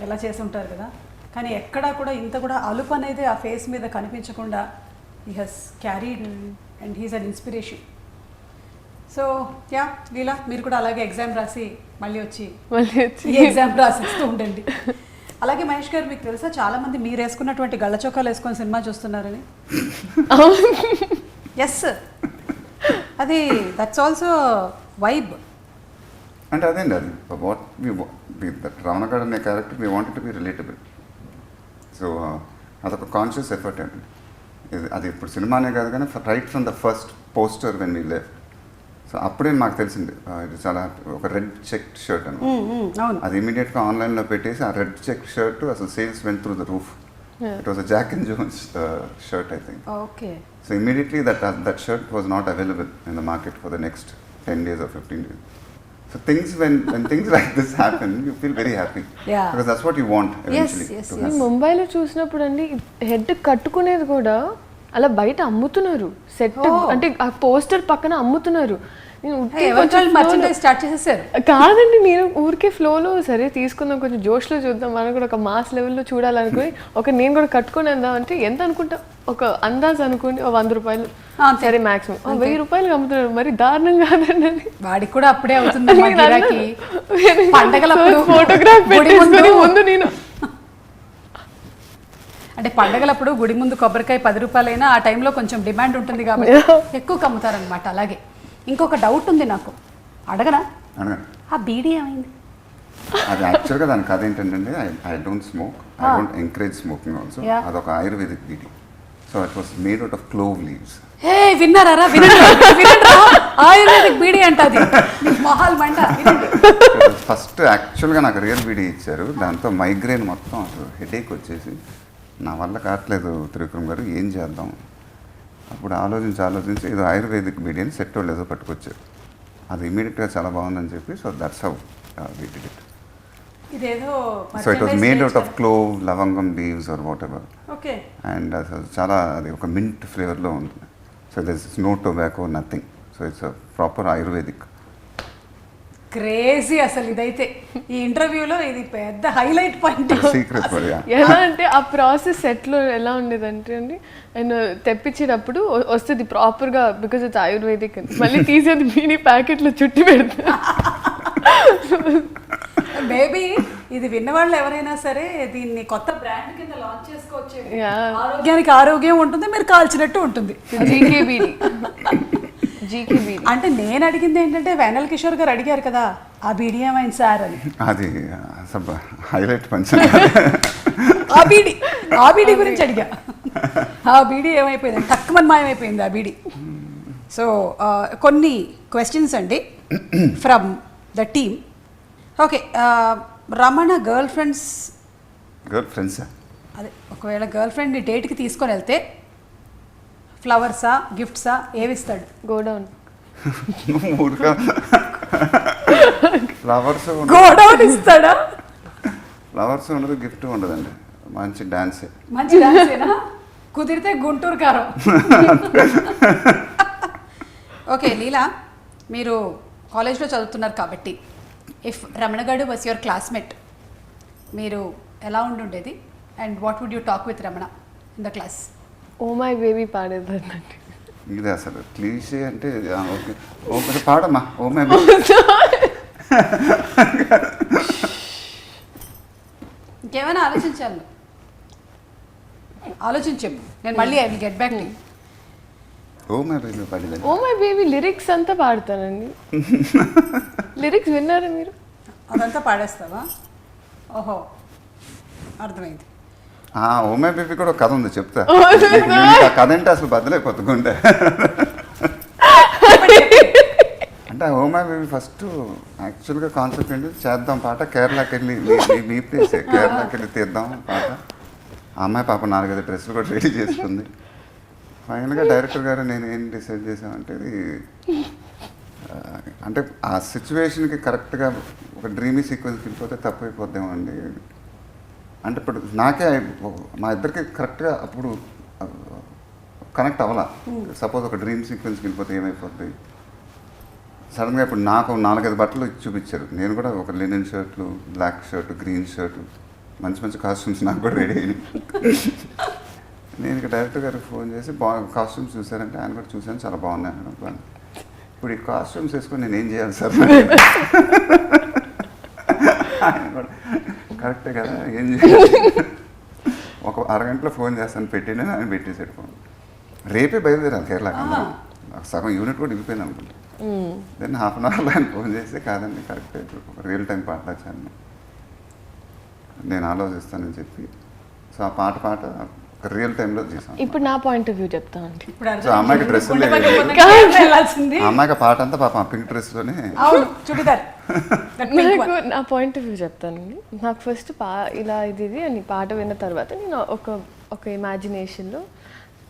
ఎలా చేసి ఉంటారు కదా, కానీ ఎక్కడా కూడా ఇంత కూడా అలుపు అనేది ఆ ఫేస్ మీద కనిపించకుండా he has carried and he's an inspiration. So yeah Leela, మీరు కూడా అలాగే ఎగ్జామ్ రాసి మళ్ళీ వచ్చి ఎగ్జామ్ రాసిస్తూ ఉండండి. అలాగే మహేష్ గారు, మీకు తెలుసా చాలా మంది మీరు వేసుకున్నటువంటి గళ్ళ చొక్కాలు వేసుకొని సినిమా చూస్తున్నారని? ఎస్, అది దట్స్ ఆల్సో వైబ్. అంటే అదేండి, అది వాట్ రావణగాడు అనే character we wanted to be relatable. So అదొక కాన్షియస్ ఎఫర్ట్ అండి. అది ఇప్పుడు సినిమానే కాదు, కానీ right from the first poster when we left. So అప్పుడే మాకు తెలిసింది ఇది చాలా ఒక రెడ్ చెక్ షర్ట్ అని. అది ఇమీడియట్గా ఆన్లైన్లో పెట్టేసి ఆ రెడ్ చెక్ షర్ట్ అసలు sales went through the roof. It was a Jack and Jones shirt I think. Okay. So immediately that shirt was not available in the market for the next 10 days or 15 days. So when things like this happen, you feel very happy. Yeah. Because that's what you want eventually. Yes. To have. ముంబైలో చూసినప్పుడు అండి head కట్టుకునేది కూడా అలా బయట అమ్ముతున్నారు. Set అంటే ఆ poster పక్కన అమ్ముతున్నారు. స్టార్ట్ చేసేసారు కాదండి, నేను ఊరికే ఫ్లోలో సరే తీసుకుందాం, కొంచెం జోష్లో చూద్దాం, మనం కూడా ఒక మాస్ లెవెల్లో చూడాలనుకుని నేను కూడా కట్టుకుని వెళ్దాం అంటే ఎంత అనుకుంటా, ఒక అందాజ్ అనుకోండి, 100 రూపాయలు సరే మాక్సిమం 1000 రూపాయలు అమ్ముతున్నారు. మరి దారుణం కాదండి. వాడికి కూడా అప్పుడే అవుతుంది పండగలప్పుడు. ఫోటోగ్రాఫ్ పెట్టేసుకొని ముందు నేను అంటే పండగలప్పుడు గుడి ముందు కొబ్బరికాయ 10 రూపాయలైనా ఆ టైంలో కొంచెం డిమాండ్ ఉంటుంది కాబట్టి ఎక్కువ కమ్ముతారనమాట. అలాగే ఇంకొక డౌట్ ఉంది నాకు, అడగనా? ఆ బీడీ ఏమైంది? అది యాక్చువల్గా దాని కథ ఏంటంటే, I don't smoke, I don't encourage smoking also. అదొక ayurvedic beedi. So it was made out of clove leaves. విన్నారా? ఆయుర్వేదిక్ బీడీ అంటది మొహాల్ మంట. ఫస్ట్ యాక్చువల్గా నాకు రియల్ బీడీ ఇచ్చారు. దాంతో మైగ్రేన్ మొత్తం అసలు హెడేక్ వచ్చేసి నా వల్ల కావట్లేదు త్రివిక్రమ్ గారు, ఏం చేద్దాం? అప్పుడు ఆలోచించి ఇది ఆయుర్వేదిక్ బీడీ అని సెట్ వాళ్ళు ఏదో పట్టుకొచ్చారు. అది ఇమీడియట్గా చాలా బాగుందని చెప్పి, so that's how we did it. So it was made out of clove, లవంగం leaves or whatever. Okay. And అసలు చాలా అది ఒక మింట్ ఫ్లేవర్లో ఉంటుంది. So there is no tobacco, nothing. So it's a proper ayurvedic. Crazy అసలు ఇదైతే ఈ ఇంటర్వ్యూలో ఇది పెద్ద హైలైట్ పాయింట్. సీక్రెట్. ఎలా అంటే ఆ ప్రాసెస్ సెట్లో ఎలా ఉండేదంటే అండి, ఆయన తెప్పించేటప్పుడు వస్తుంది ప్రాపర్గా, బికాజ్ ఇట్స్ ఆయుర్వేదిక్ అని, మళ్ళీ తీసేది మీని ప్యాకెట్లో చుట్టి పెడతా. మేబీ ఇది విన్నవాళ్ళు ఎవరైనా సరే దీన్ని కొత్త బ్రాండ్ కింద లాంచ్ చేసుకోవచ్చు. ఆరోగ్యానికి ఆరోగ్యం ఉంటుంది, మీరు కాల్చినట్టు ఉంటుంది. అంటే నేను అడిగింది ఏంటంటే, వేనల్ కిషోర్ గారు అడిగారు కదా ఆ బీడీ ఏమైంది సార్ అని. అది హైలైట్ పంచ. ఆ బీడీ గురించి అడిగా. ఆ బీడీ ఏమైపోయింది, తక్కువ మాయమైపోయింది ఆ బీడీ. సో కొన్ని క్వశ్చన్స్ అండి from the team. Okay, Ramana girl friends అదే ఒకవేళ గర్ల్ ఫ్రెండ్ని డేట్కి తీసుకొని వెళ్తే ఫ్లవర్సా గిఫ్ట్సా ఏవి ఇస్తాడు? Go down. ఊరికే ఫ్లవర్స్ గోడౌన్ ఇస్తాడా? ఫ్లవర్స్ ఉండదు, గిఫ్ట్ ఉండదండి, మంచి డాన్సే. మంచి డాన్సేనా? కుదిరితే గుంటూరు కారం. ఓకే లీలా, మీరు కాలేజ్లో చదువుతున్నారు కాబట్టి ఇఫ్ రమణ గారు వాస్ యువర్ క్లాస్మేట్, మీరు ఎలా ఉండుండేది and what would you talk with Ramana in the class? Oh my baby పాడేదండి. ఇది అసలు క్లీషే అంటే ఓకే ఓకే పాడమ్మా ఓ మై ఇంకేమైనా ఆలోచించాను, ఆలోచించాము. నేను మళ్ళీ I will get back to you. Oh my baby పాడేదండి. ఓ మై బేబీ లిరిక్స్ అంతా పాడతానండి. లిరిక్స్ విన్నారా మీరు? అదంతా పాడేస్తావా? ఓహో, అర్థమైంది. ఓ మై బేబీ కూడా ఒక కథ ఉంది, చెప్తా. ఆ కథ అంటే అసలు బద్దలైపోతుంటే అంటే ఓ మై బేబీ ఫస్ట్ యాక్చువల్గా కాన్సెప్ట్ ఏంటి, చేద్దాం పాట, కేరళకి వెళ్ళి మీ ప్లేసే, కేరళకి వెళ్ళి తీద్దాం పాట. ఆ అమ్మాయి పాప 4-5 డ్రెస్సులు కూడా రెడీ చేసుకుంది. ఫైనల్గా డైరెక్టర్ గారు నేను ఏం డిసైడ్ చేశానంటే, అంటే ఆ సిచ్యువేషన్కి కరెక్ట్గా ఒక డ్రీమీ సీక్వెన్స్కి వెళ్ళిపోతే తప్పు అయిపోద్దాం అండి. అంటే ఇప్పుడు నాకే మా ఇద్దరికి కరెక్ట్గా అప్పుడు కనెక్ట్ అవ్వాలా. సపోజ్ ఒక డ్రీమ్ సీక్వెన్స్కి వెళ్ళిపోతే ఏమైపోద్ది. సడన్గా ఇప్పుడు నాకు 4-5 బట్టలు చూపించారు. నేను కూడా ఒక లినెన్ షర్ట్లు, బ్లాక్ షర్ట్, గ్రీన్ షర్ట్, మంచి మంచి కాస్ట్యూమ్స్ నాకు కూడా రెడీ అయినాయి. నేను ఇక డైరెక్టర్ గారికి ఫోన్ చేసి కాస్ట్యూమ్స్ చూసారంటే ఆయన కూడా చూశాను, చాలా బాగున్నాయి మేడం. ఇప్పుడు ఈ కాస్ట్యూమ్స్ వేసుకొని నేను ఏం చేయాలి సార్? ఆయన కూడా కరెక్టే కదా, ఏం చేయాలి? ఒక అరగంటలో ఫోన్ చేస్తాను పెట్టిన ఆయన పెట్టేసాడు ఫోన్. రేపే బయలుదేరాను కేరళకి. సగం యూనిట్ కూడా దిగిపోయింది అనుకుంటా. దెన్ హాఫ్ అన్ అవర్లో ఆయన ఫోన్ చేస్తే కాదండి కరెక్టే, ఒక రియల్ టైం పాట వచ్చాను, నేను ఆలోచిస్తానని చెప్పి, సో ఆ పాట ఒక రియల్ టైంలో చేశాను. ఇప్పుడు నా పాయింట్ ఆఫ్ వ్యూ చెప్తా అండి. సో అమ్మాయికి డ్రెస్ అమ్మాయికి పాట అంతా పాప పింక్ డ్రెస్లోనే. నాకు నా పాయింట్ ఆఫ్ వ్యూ చెప్తానండి. నాకు ఫస్ట్ ఇలా ఇది అని పాట విన్న తర్వాత నేను ఒక ఇమాజినేషన్లో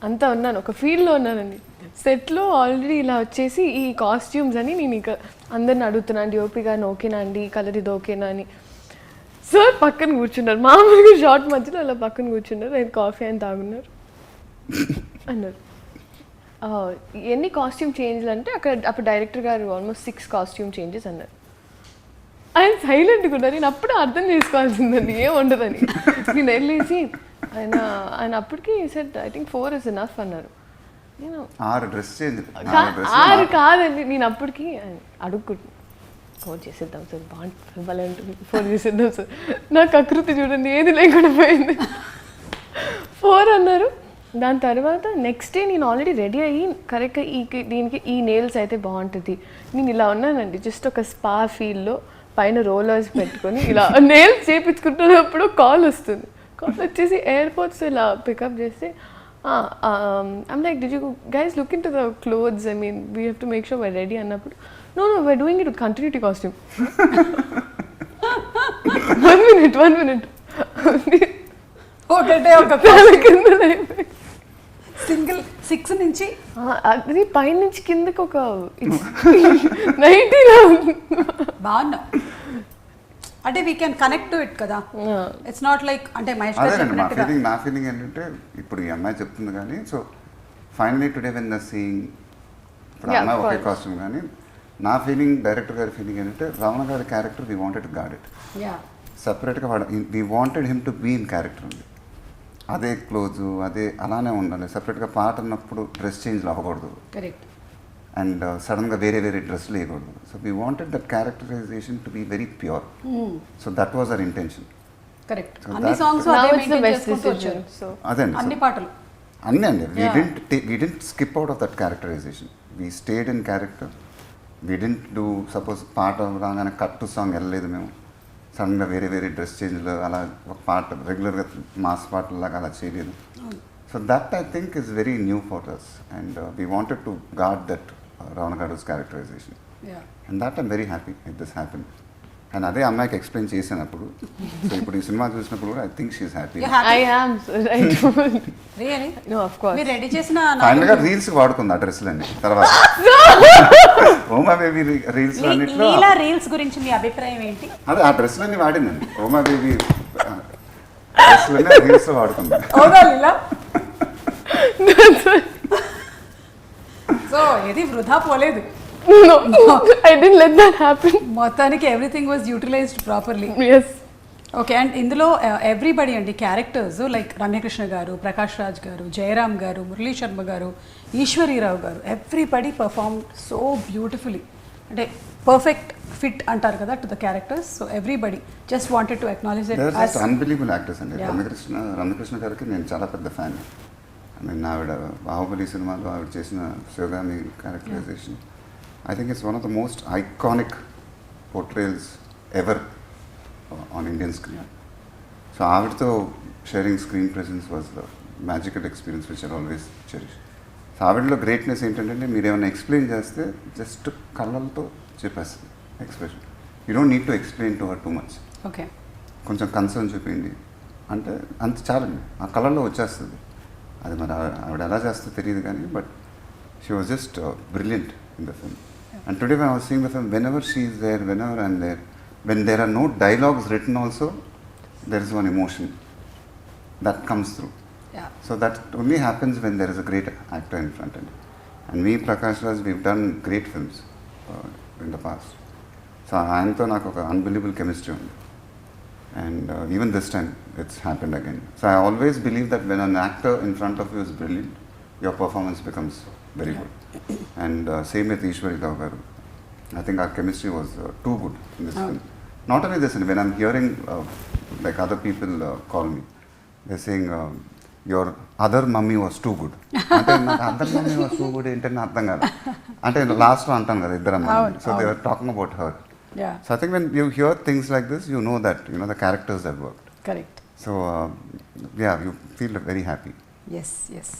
అంతా ఉన్నాను, ఒక ఫీల్డ్లో ఉన్నానండి. సెట్లో ఆల్రెడీ ఇలా వచ్చేసి ఈ కాస్ట్యూమ్స్ అని నేను ఇక అందరిని అడుగుతున్నా అండి, ఓపీ గారిని ఓకేనా అండి, కలర్ ఇది ఓకేనా అని. సార్ పక్కన కూర్చున్నారు, మామూలుగా షార్ట్ మధ్యలో అలా పక్కన కూర్చున్నారు. ఆయన కాఫీ ఆయన తాగున్నారు అన్నారు. ఎన్ని కాస్ట్యూమ్ చేంజ్లు అంటే అప్పుడు డైరెక్టర్ గారు ఆల్మోస్ట్ 6 కాస్ట్యూమ్ చేంజెస్ అన్నారు. ఆయన సైలెంట్గా ఉన్నారు. నేను అప్పుడే అర్థం చేసుకోవాల్సిందండి ఏం ఉండదని. నేను వెళ్ళేసి ఆయన అప్పటికి set I think 4 is enough అన్నారు. నేను 6 డ్రెస్ చేంజ్ 6 కాదండి, నేను అప్పటికి అడుక్కుంటున్నాను, 4 చేసేద్దాం సార్, బాగుంటుంది 4 చేసేద్దాం సార్. నాకు ఆకృతి చూడండి ఏది లేకుండా పోయింది. 4 అన్నారు. దాని తర్వాత నెక్స్ట్ డే నేను ఆల్రెడీ రెడీ అయ్యి కరెక్ట్గా దీనికి ఈ నెయిల్స్ అయితే బాగుంటుంది, నేను ఇలా ఉన్నానండి. జస్ట్ ఒక స్పా ఫీల్డ్లో పైన రోలర్స్ పెట్టుకొని ఇలా నెయిల్స్ చేయించుకుంటున్నప్పుడు కాల్ వస్తుంది. కాల్ వచ్చేసి ఎయిర్పోర్ట్స్ ఇలా పికప్ చేస్తే I'm like did you guys look in to the clothes, I mean we have to make sure why ready అన్నప్పుడు no we're doing it with continuity costume. 1 minute ఒకటే ఒక single 6 నుంచి అది పై నుంచి కిందకి ఒక నైటీ బాగున్నా అంటే we can connect to it కదా. ఇట్స్ నాట్ లైక్ అంటే మహేష్ నా ఫీలింగ్ ఏంటంటే ఇప్పుడు ఈ అమ్మాయి చెప్తుంది కానీ, so finally today when the seeing ఇప్పుడు అమ్మాయి ఒకే కాస్ట్యూమ్ కానీ, నా ఫీలింగ్ డైరెక్టర్ గారి ఫీలింగ్ ఏంటంటే రమణ గారి character we wanted to guard it సపరేట్గా we wanted him to be in character ఉంది. అదే క్లోజు అదే అలానే ఉండాలి. సపరేట్గా పాట అన్నప్పుడు డ్రెస్ చేంజ్లు అవ్వకూడదు, కరెక్ట్, అండ్ సడన్గా వేరే డ్రెస్సులు వేయకూడదు. So we wanted that characterization to be very pure. So that was our intention. Correct. అన్ని సాంగ్స్ అదండి, అన్ని పాటలు అన్నీ అండి. We didn't skip out of that characterization. We stayed in character. We didn't do suppose పాట రాగానే కట్టు song వెళ్ళలేదు మేము, సడన్గా వేరే డ్రెస్ చేంజ్లు అలా ఒక పాట రెగ్యులర్గా మాస్ పాటలాగా అలా చేయలేదు. So that I think is very new for us, and we wanted to God that Ravana Garu's characterization. And that I'm very happy if this happened. And అదే అమ్మాయికి ఎక్స్ప్లెయిన్ చేసినప్పుడు సో ఇప్పుడు ఈ సినిమా చూసినప్పుడు కూడా I think she is happy. I am, sir. I don't. Really No, of course. మీరు ready చేసిన ఫైనల్గా రీల్స్ వాడుకుంది ఆ డ్రెస్సులన్నీ తర్వాత ఓమా బేబీ రీల్స్ అన్నిట్లో లీలా రీల్స్ గురించి మీ అభిప్రాయం ఏంటి? అదే ఆ డ్రెస్సులన్నీ వాడిందండి. ఓమా బేబీ డ్రెస్సులన్నీ రీల్స్లో వాడుకుంది. అవునా లీలా? సో ఇది వృధా పోలేదు. No, I didn't let that happen. మొత్తానికి everything was utilized properly. Yes. Okay, and ఇందులో ఎవ్రీబడి అండి క్యారెక్టర్స్ లైక్ రమ్యకృష్ణ గారు, ప్రకాష్ రాజ్ గారు, జయరామ్ గారు, మురళీ శర్మ గారు, ఈశ్వరీరావు గారు, ఎవ్రీబడి పర్ఫార్మ్ సో బ్యూటిఫుల్లీ. అంటే పర్ఫెక్ట్ ఫిట్ అంటారు కదా to the characters. So everybody just wanted to acknowledge it as unbelievable actors అండి. Yeah. రమ్యకృష్ణ గారికి నేను చాలా పెద్ద ఫ్యాన్. ఐ మీన్ ఆవిడ బాహుబలి సినిమాలో ఆవిడ చేసిన Sivagami characterization I think it's one of the most iconic portrayals ever on Indian screen. So ఆవిడతో sharing screen presence was the magical experience which are always cherish. So ఆవిడలో గ్రేట్నెస్ ఏంటంటే మీరు ఏమైనా explain చేస్తే జస్ట్ కళ్ళతో చెప్పేస్తుంది expression. You don't need to explain to her too much. Okay, కొంచెం concern చూపింది అంటే అంత చాలండి, ఆ కళల్లో వచ్చేస్తుంది. అది మరి ఆవిడ ఎలా చేస్తుందో తెలియదు కానీ but she was just brilliant in the film. And today when I was seeing the film, whenever she is there, whenever I'm there, when there are no dialogues written also, there is one emotion that comes through. yeah, So that only happens when there is a great actor in front end. And me, Prakash Raj, we've done great films in the past. So ఆయనతో నాకు ఒక unbelievable chemistry ఉంది. And even this time, it's happened again. So I always believe that when an actor in front of you is brilliant, your performance becomes very good. And same with Ishwarita garu. I think our chemistry was too good in this film. Not only this, when I'm hearing like other people call me, they're saying your other mummy was too good. అంటే నాకు other mummy was too good ఏంటంటే నాకు అర్థం కాదు. అంటే లాస్ట్లో అంటాం కదా ఇద్దరు అమ్మాయి. So they were talking about her. yeah, So I think when you hear things like this, you know that the characters that worked. correct. So yeah, you feel very happy. yes yes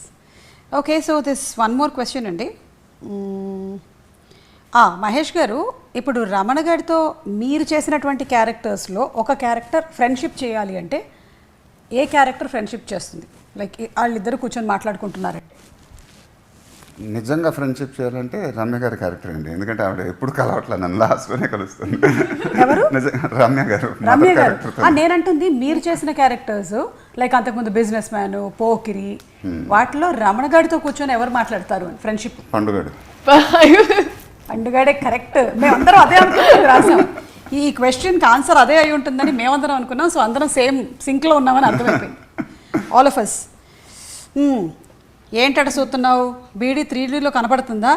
okay, so this one more question అండి. మహేష్ గారు, ఇప్పుడు రమణ గారితో మీరు చేసినటువంటి క్యారెక్టర్స్లో ఒక character friendship చేయాలి అంటే ఏ character friendship చేస్తుంది? లైక్ వాళ్ళిద్దరు కూర్చొని మాట్లాడుకుంటున్నారంటే నిజంగా ఫ్రెండ్షిప్ చేయాలంటే రమ్య గారి క్యారెక్టర్ అండి. ఎందుకంటే ఆవిడ ఎప్పుడు కలవట్లేదు, నన్ను లాస్ట్లోనే కలుస్తుంది. ఎవరు? రమ్య గారు. రమ్య గారు. నేనంటుంది మీరు చేసిన క్యారెక్టర్స్ లైక్ అంతకుముందు బిజినెస్ మ్యాన్, పోకిరి, వాటిలో రమణ గారితో కూర్చొని ఎవరు మాట్లాడతారు ఫ్రెండ్షిప్? పండుగడు. పండుగడే కరెక్ట్. మేమందరం అదే అనుకున్నాం, రాసాం. ఈ క్వశ్చన్కి ఆన్సర్ అదే అయి ఉంటుందని మేమందరం అనుకున్నాం. సో అందరం సేమ్ సింక్లో ఉన్నామని అర్థమైపోయింది ఆల్ ఆఫ్ అస్. ఏంటట చూస్తున్నావు, బీడీ 3Dలో కనపడుతుందా?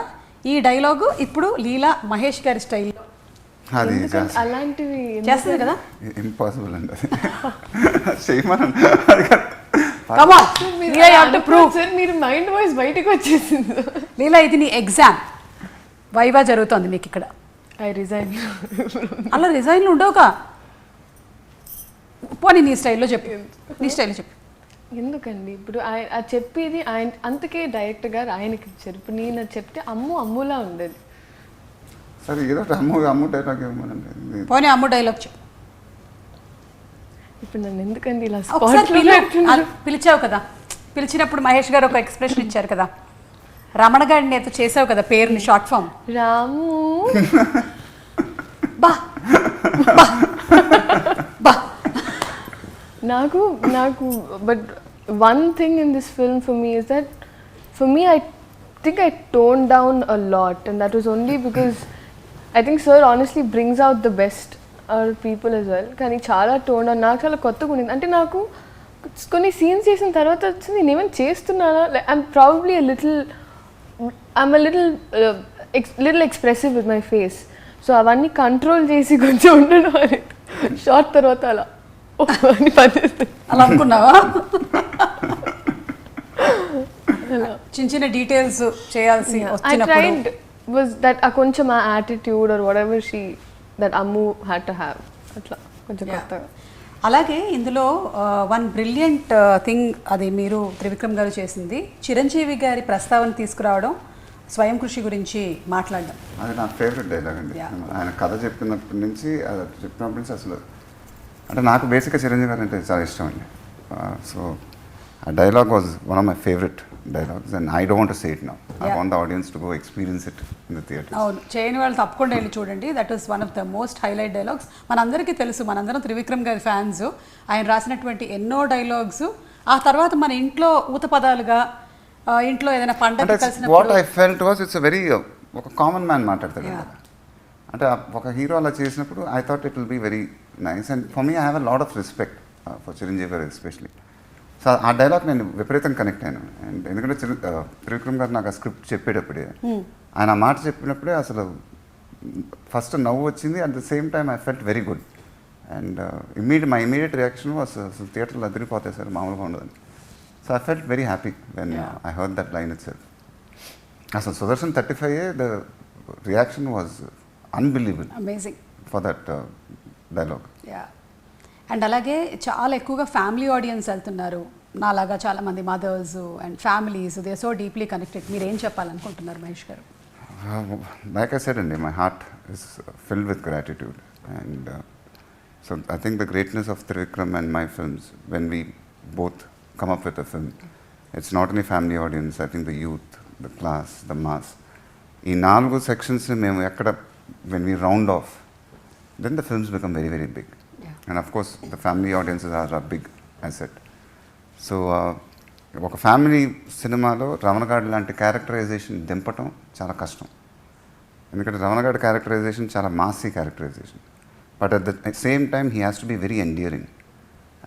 ఈ డైలాగు ఇప్పుడు లీలా మహేష్ గారి స్టైల్లో అది అలాంటివి చేస్తుంది కదా. ఇంపాసిబుల్ అండి అది చేయమని. Come on, Leela, you have to prove. Sir, మీరు మైండ్ వాయిస్ బయటకు వచ్చేసింది. లీలా, ఇది నీ ఎగ్జామ్. వైవా జరుగుతోంది మీకు ఇక్కడ. I resign. అలా రిజైన్లు ఉండవుగా. పోనీ నీ స్టైల్లో చెప్పు, నీ స్టైల్లో చెప్పు. ఎందుకండి ఇప్పుడు ఆయన చెప్పేది ఆయన, అందుకే డైరెక్టర్ గారు ఆయనకి ఇచ్చారు. ఇప్పుడు నేను అది చెప్తే అమ్ములా ఉండేది. సరే ఏదో అమ్ము డైలాగ్ ఇవ్వమనండి. పోనీ అమ్ము డైలాగ్ చెప్పు. ఇప్పుడు నన్ను ఎందుకండి ఇలా ఒకసారి పిలిచావు కదా, పిలిచినప్పుడు మహేష్ గారు ఒక ఎక్స్ప్రెషన్ ఇచ్చారు కదా, రమణ గారిని నేత చేసావు కదా పేరుని షార్ట్ ఫామ్. రాము బా బా బా. నాకు but one thing in this film for me is that for me I think I tone down a lot and that was only because I think sir honestly brings out the best our people as well. కానీ చాలా tone down, నాకు చాలా కొత్తగా ఉండింది. అంటే నాకు కొన్ని scenes చేసిన తర్వాత వచ్చింది నేను ఏమైనా చేస్తున్నానా, I'm probably I'm little expressive with my face. So అవన్నీ కంట్రోల్ చేసి కొంచెం ఉండడం అని షార్ట్ తర్వాత అలా అని పనిచేస్తుంది. అలా అనుకున్నావా? చిన్న చిన్న డీటెయిల్స్ చేయాల్సి వచ్చినప్పుడు was that కొంచెం ఆ attitude or whatever she that Ammu had to have అట్లా కొంచెం కొత్తగా. అలాగే ఇందులో వన్ బ్రిలియంట్ థింగ్ అది మీరు త్రివిక్రమ్ గారు చేసింది, చిరంజీవి గారి ప్రస్తావన తీసుకురావడం, స్వయం కృషి గురించి మాట్లాడడం. అది నా ఫేవరెట్ డైలాగ్ అండి. ఆయన కథ చెప్పినప్పటి నుంచి అసలు అంటే నాకు బేసిక్గా చిరంజీవి గారు అంటే చాలా ఇష్టం అండి. సో ఆ dialogue was one of my favourite dialogues and I don't want to say it now. I want the audience to go experience it in the theatre. అవును, చేయని వాళ్ళు తప్పకుండా వెళ్ళి చూడండి. That is one of the most highlight dialogues. మనందరికీ తెలుసు, మనందరం త్రివిక్రమ్ గారి ఫ్యాన్స్. ఆయన రాసినటువంటి ఎన్నో డైలాగ్స్ ఆ తర్వాత మన ఇంట్లో ఊత పదాలుగా ఇంట్లో ఏదైనా పండగ కలిసినప్పుడు what I felt was it's very ఒక కామన్ మ్యాన్ మాట్లాడతాడు కదా. అంటే ఒక హీరో అలా చేసినప్పుడు I thought it will be very nice and for me I have a lot of respect for Chiranjeevi గారు ఎస్పెషలీ. సో ఆ డైలాగ్ నేను విపరీతంగా కనెక్ట్ అయ్యాను. అండ్ ఎందుకంటే త్రివిక్రమ్ గారు నాకు ఆ స్క్రిప్ట్ చెప్పేటప్పుడే ఆయన ఆ మాట చెప్పినప్పుడే అసలు ఫస్ట్ నవ్వు వచ్చింది. At the same time I felt very good. And my immediate reaction was అసలు థియేటర్లో అదిరిపోతాయి సార్, మామూలుగా ఉండదని. So I felt very happy when I heard that line itself. అసలు Sudarshan 35 the reaction was unbelievable amazing for that dialogue. Yeah, and అలాగే చాలా ఎక్కువగా family audience వెళ్తున్నారు. నాలాగా చాలామంది mothers and families, they so deeply connected. మీరు ఏం చెప్పాలనుకుంటున్నారు మహేష్ గారు? Like I said, అండి, my heart is filled with gratitude. And so I think the greatness of Trivikram and my films, when we both come up with a film, it's not only family audience, I think the youth, the class, the mass. In 4 sections, when we round off, then the films become very, very big. Yeah. And of course, the family audiences are a big asset. So, ఒక family సినిమాలో రమణగాడి లాంటి characterisation దింపటం చాలా కష్టం. ఎందుకంటే రమణగాడి characterization చాలా massy characterization. But at the same time he has to be very endearing.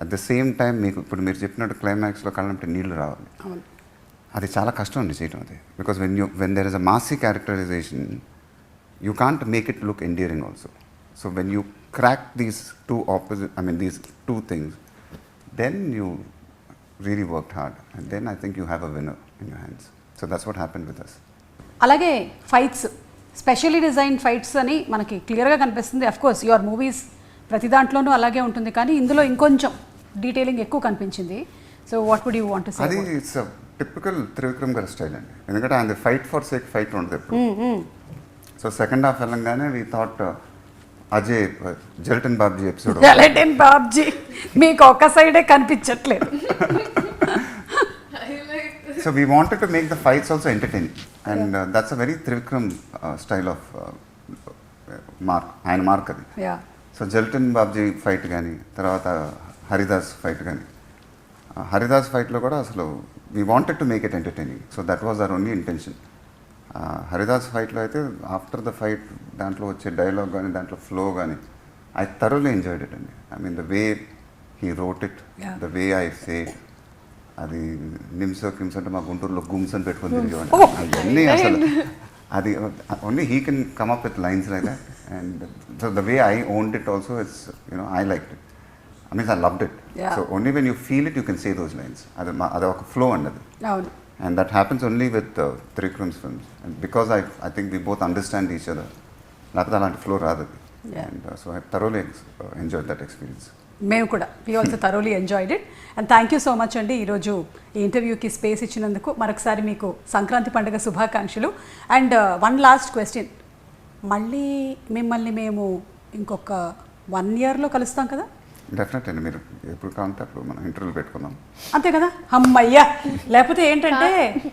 At the same time ఇప్పుడు మీరు చెప్పినట్టు క్లైమాక్స్లో కళ్ళంటే నీళ్లు రావాలి. అది చాలా కష్టం అండి చేయటం అది. Because when there is a massy characterization you can't make it look endearing also. So when you crack these these two things, then you really worked hard and then I think you have a winner in your hands. So that's what happened with us. అలాగే fights, specially design fights అని మనకి క్లియర్గా కనిపిస్తుంది. Of course your movies ప్రతి దాంట్లోనూ అలాగే ఉంటుంది, కానీ ఇందులో ఇంకొంచెం డీటెయిలింగ్ ఎక్కువ కనిపించింది. So what would you want to say? అది ఇట్స్ అ టిపికల్ త్రివిక్రమ్ గారి స్టైల్ అండి. ఎందుకంటే ఆయన ఫైట్ ఫర్ సేక్ ఫైట్ ఉంటుంది ఎప్పుడు. సో సెకండ్ హాఫ్ వెళ్ళంగానే వీ థాట్ అజయ్ జెల్టన్ బాబ్జీ ఎపిసోడ్. జెల్టన్ బాబ్జీ మీకు ఒక సైడే కనిపించట్లేదు. So we wanted to make the fights also entertaining, and that's a very Trivikram style of mark adi. Yeah. So Jalton Babji fight gaani, tarvata Haridas fight gaani. Haridas fight lo kuda asalu we wanted to make it entertaining. So that was our only intention. Haridas fight lo aithe after the fight dantlo vache dialogue gaani, dantlo flow gaani, I thoroughly enjoyed it. I mean the way he wrote it, the way I say it, అది నిమ్సో కిమ్స్ అంటే మా గుంటూరులో గుమ్స్ అని పెట్టుకొని తిరిగేవాడి. అవన్నీ అసలు అది only he can come up with lines like that. And so the way I owned it also it's I liked it. I loved it. So only when you feel it you can say those lines. అది ఒక flow అండి అది. And that happens only with Trivicram's films. And because I think we both understand each other, లేకపోతే అలాంటి flow రాదు అది. And so I thoroughly enjoyed that experience. మేము కూడా we also thoroughly enjoyed it. And thank you so much అండి ఈరోజు ఈ ఇంటర్వ్యూకి స్పేస్ ఇచ్చినందుకు. మరొకసారి మీకు సంక్రాంతి పండుగ శుభాకాంక్షలు. అండ్ వన్ లాస్ట్ క్వశ్చన్, మళ్ళీ మిమ్మల్ని మేము ఇంకొక 1 yearలో కలుస్తాం కదా? డెఫినెట్ అండి, మీరు ఎప్పుడు కావాలంటే అప్పుడు మనం ఇంటర్వ్యూ పెట్టుకుందాం. అంతే కదా? అమ్మయ్యా. లేకపోతే ఏంటంటే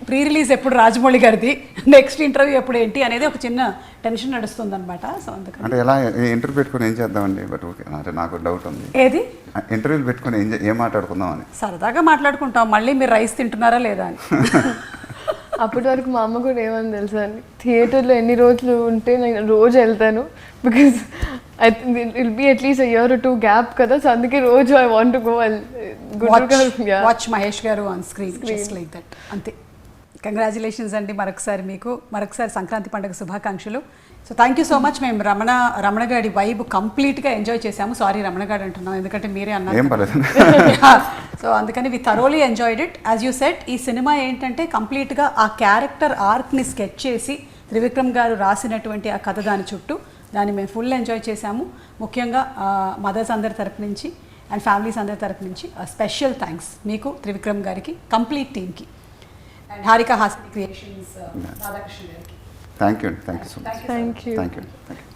ప్రీ రిలీజ్ ఎప్పుడు రాజమౌళి గారిది, నెక్స్ట్ ఇంటర్వ్యూ ఎప్పుడు ఏంటి అనేది ఒక చిన్న టెన్షన్ నడుస్తుంది అనమాట. సో అందుకని అంటే ఎలా ఇంటర్వ్యూ పెట్టుకుని ఏం చేద్దామండి? బట్ ఓకే, అంటే నాకు డౌట్ ఉంది. ఏది ఇంటర్వ్యూలు పెట్టుకుని ఏం మాట్లాడుకుందాం అని. సరదాగా మాట్లాడుకుంటాం, మళ్ళీ మీరు రైస్ తింటున్నారా లేదా అని. అప్పటి వరకు మా అమ్మ కూడా ఏమని తెలుసా అండి, థియేటర్లో ఎన్ని రోజులు ఉంటే నేను రోజు వెళ్తాను, because I think will be at least 1 year or 2 gap కదా, సో అందుకే రోజు I want to go watch Mahesh garu on screen just like that. అంతే. కంగ్రాచులేషన్స్ అండి మరొకసారి మీకు, మరొకసారి సంక్రాంతి పండుగ శుభాకాంక్షలు. So thank you so much. మేము రమణగాడి వైబ్ కంప్లీట్గా ఎంజాయ్ చేసాము. సారీ రమణగాడు అంటున్నాం, ఎందుకంటే మీరే అన్నారు. సో అందుకని we thoroughly enjoyed it. As you said, ఈ సినిమా ఏంటంటే కంప్లీట్గా ఆ క్యారెక్టర్ ఆర్క్ని స్కెచ్ చేసి త్రివిక్రమ్ గారు రాసినటువంటి ఆ కథ దాని చుట్టూ, దాన్ని మేము ఫుల్ ఎంజాయ్ చేసాము. ముఖ్యంగా మదర్స్ అందరి తరపు నుంచి అండ్ ఫ్యామిలీస్ అందరి తరపు నుంచి స్పెషల్ థ్యాంక్స్ మీకు, త్రివిక్రమ్ గారికి, కంప్లీట్ టీమ్కి. అండ్ హారిక హాస్ని క్రియేషన్స్ రాధాకృష్ణ గారికి. థ్యాంక్ యూ అండి, thank you so much, thank you. Thank you, thank you.